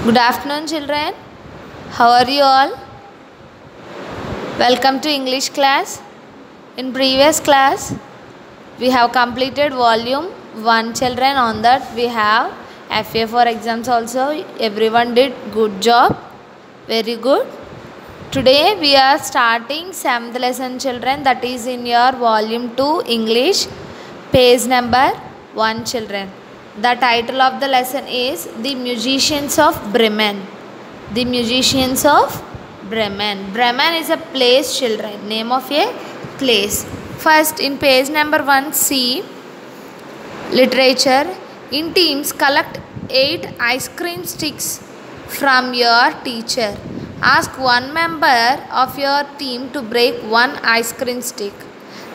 Good afternoon, children. How are you all? Welcome to English class. In previous class, we have completed volume 1, children. On that, we have FA4 exams also. Everyone did good job. Very good. Today, we are starting 7th lesson, children. That is in your volume 2 English, page number 1, children. The title of the lesson is The Musicians of Bremen. The Musicians of Bremen. Bremen is a place, children. Name of a place. First, in page number 1, see literature. In teams, collect 8 ice cream sticks from your teacher. Ask one member of your team to break one ice cream stick.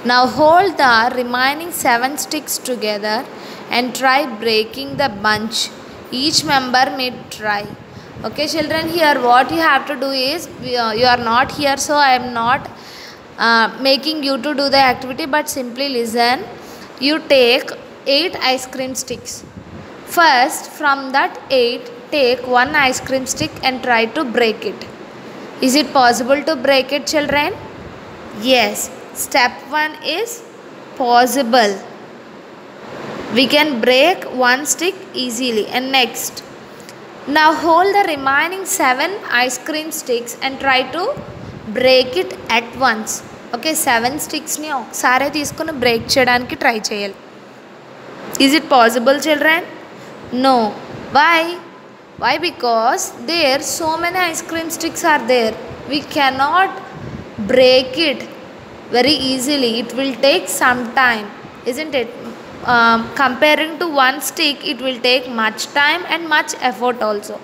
Now hold the remaining 7 sticks together and try breaking the bunch. Each member may try. Okay, children, here what you have to do is, you are not here, so I am not making you to do the activity, but simply listen. You take 8 ice cream sticks. First, from that 8, take one ice cream stick and try to break it. Is it possible to break it, children? Yes. Step 1 is possible. We can break one stick easily. And next, now hold the remaining 7 ice cream sticks and try to break it at once. Okay, 7 sticks ni okkare teeskoni break cheyadaniki try cheyali. Is it possible, children? No. Why? Why? Because there so many ice cream sticks are there. We cannot break it very easily. It will take some time, isn't it? Comparing to one stick, it will take much time and much effort also.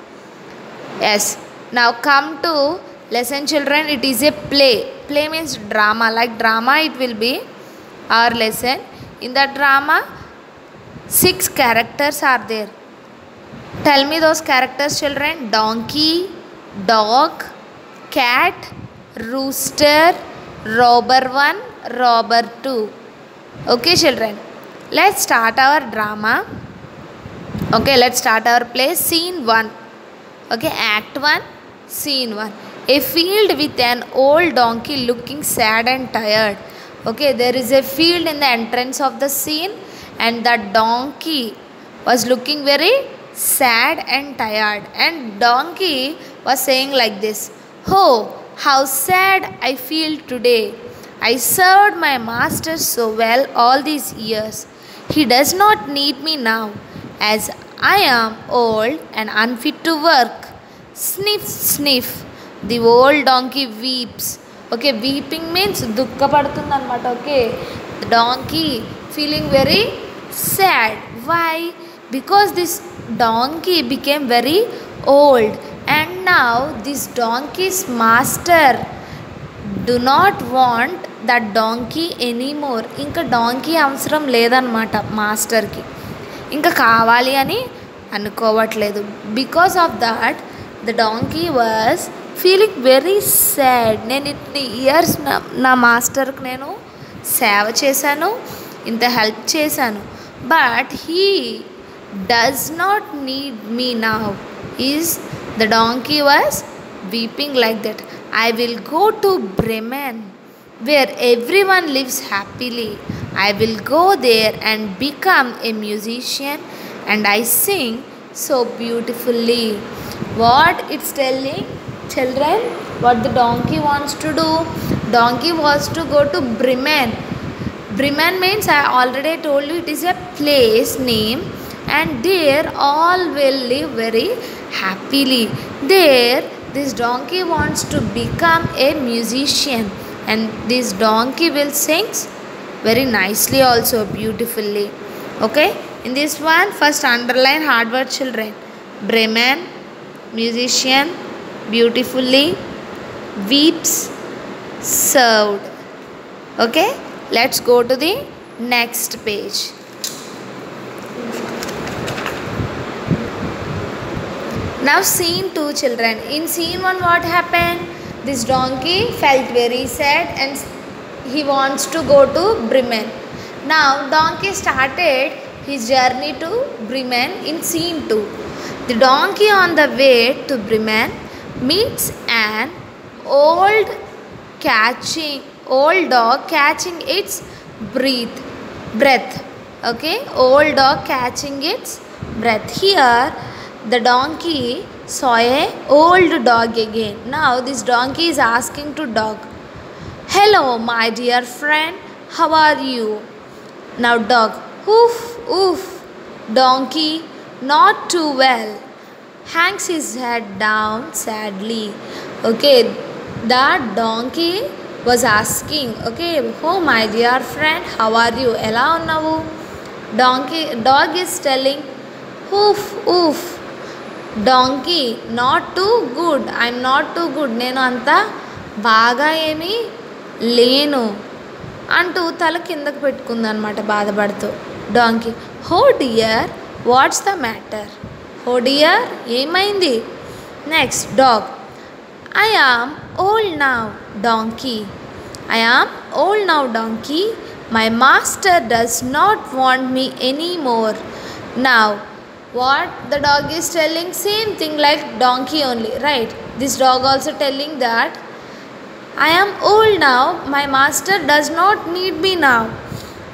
Yes. Now come to lesson, children. It is a play. Play means drama. Like drama, it will be our lesson. In the drama, 6 characters are there. Tell me those characters, children. Donkey, dog, cat, rooster, robber 1, robber 2. Okay, children. Let's start our drama. Okay, let's start our play. Scene 1. Okay, act 1, scene 1. A field with an old donkey looking sad and tired. Okay, there is a field in the entrance of the scene, and the donkey was looking very sad and tired. And donkey was saying like this: "Oh, how sad I feel today. I served my master so well all these years. He does not need me now, as I am old and unfit to work." Sniff, sniff. The old donkey weeps. Okay, weeping means dukka padutund anamata. Okay, the donkey feeling very sad. Why? Because this donkey became very old, and now this donkey's master do not want that donkey anymore. Inka donkey అవసరం లేదన్నమాట మాస్టర్కి, ఇంకా కావాలి అని అనుకోవట్లేదు. Because of that the donkey was feeling very sad. నేను ఇన్ని years నా మాస్టర్కి నేను సేవ చేశాను, ఇంత హెల్ప్ చేశాను, but he does not need me now. The donkey was weeping like that. I will go to Bremen, where everyone lives happily. I will go there and become a musician, and I sing so beautifully. What it's telling, children? What the donkey wants to do? Donkey wants to go to Bremen. Bremen means, I already told you, it is a place name, and there all will live very happily. There this donkey wants to become a musician, and this donkey will sing very nicely also, beautifully. Okay, in this one, first underline hard word, children. Bremen, musician, beautifully, weeps, served. Okay, let's go to the next page. Now scene 2, children. In scene 1, what happened? This donkey felt very sad and he wants to go to Bremen. Now donkey started his journey to Bremen in scene 2. The donkey on the way to Bremen meets an old old dog catching its breath. Okay, old dog catching its breath. Here the donkey saw a old dog again. Now this donkey is asking to dog, "Hello my dear friend, how are you?" Now dog, "Oof, oof." Donkey, "Not too well," hangs his head down sadly. Okay, that donkey was asking, okay, "Oh my dear friend, how are you?" Ela unnavu? Dog is telling, "Oof, oof." Donkey, "Not too good. I'm not too good. నేను అంత బాగా ఏమీ లేను" అంటూ తల కిందకు పెట్టుకుంది అనమాట బాధపడుతూ. డాంకీ, "హో డియర్, వాట్స్ ద మ్యాటర్?" "హో డియర్, ఏమైంది?" Next dog, "I am old now, donkey. I am old now, donkey. My master does not want me anymore." Now, what the dog is telling? Same thing like donkey only, right? This dog also telling that, "I am old now, my master does not need me now."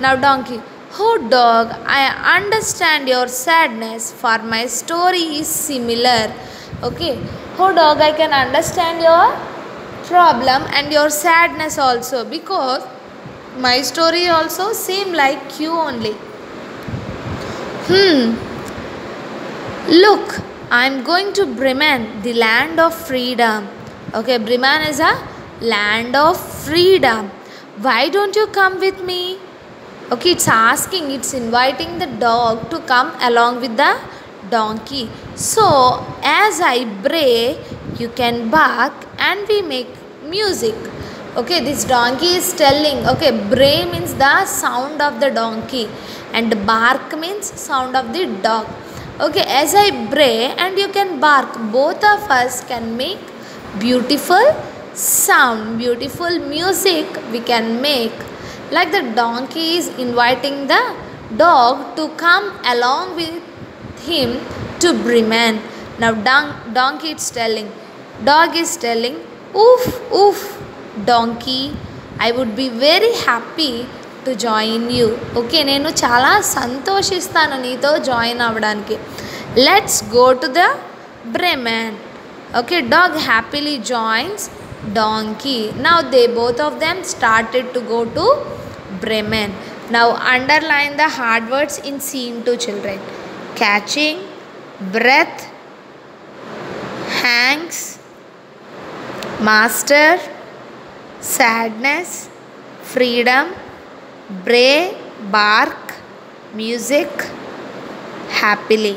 Now donkey, "Oh dog, I understand your sadness, for my story is similar." Okay, "Oh dog, I can understand your problem and your sadness also, because my story also same like you only. Look, I am going to Bremen, the land of freedom." Okay, Bremen is a land of freedom. "Why don't you come with me?" Okay, it's asking, it's inviting the dog to come along with the donkey. So as I bray, you can bark and we make music. Okay, this donkey is telling, okay, bray means the sound of the donkey and bark means sound of the dog. Okay, as I bray and you can bark, both of us can make beautiful sound, beautiful music we can make. Like the donkey is inviting the dog to come along with him to Bremen. Now donkey is telling, dog is telling, "Oof, oof, donkey, I would be very happy to join you." Okay, నేను చాలా సంతోషిస్తాను నీతో join అవ్వడానికి. Let's go to the Bremen. Okay, dog happily joins donkey. Now they both of them started to go to Bremen. Now underline the hard words in scene 2, children. Catching, breath, hangs, master, sadness, freedom, bray, bark, music, happily.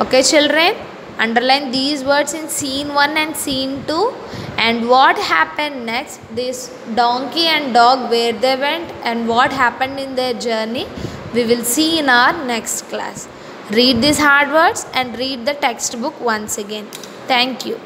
Okay children, underline these words in scene 1 and scene 2, and what happened next, this donkey and dog, where they went and what happened in their journey, we will see in our next class. Read these hard words and read the textbook once again. Thank you.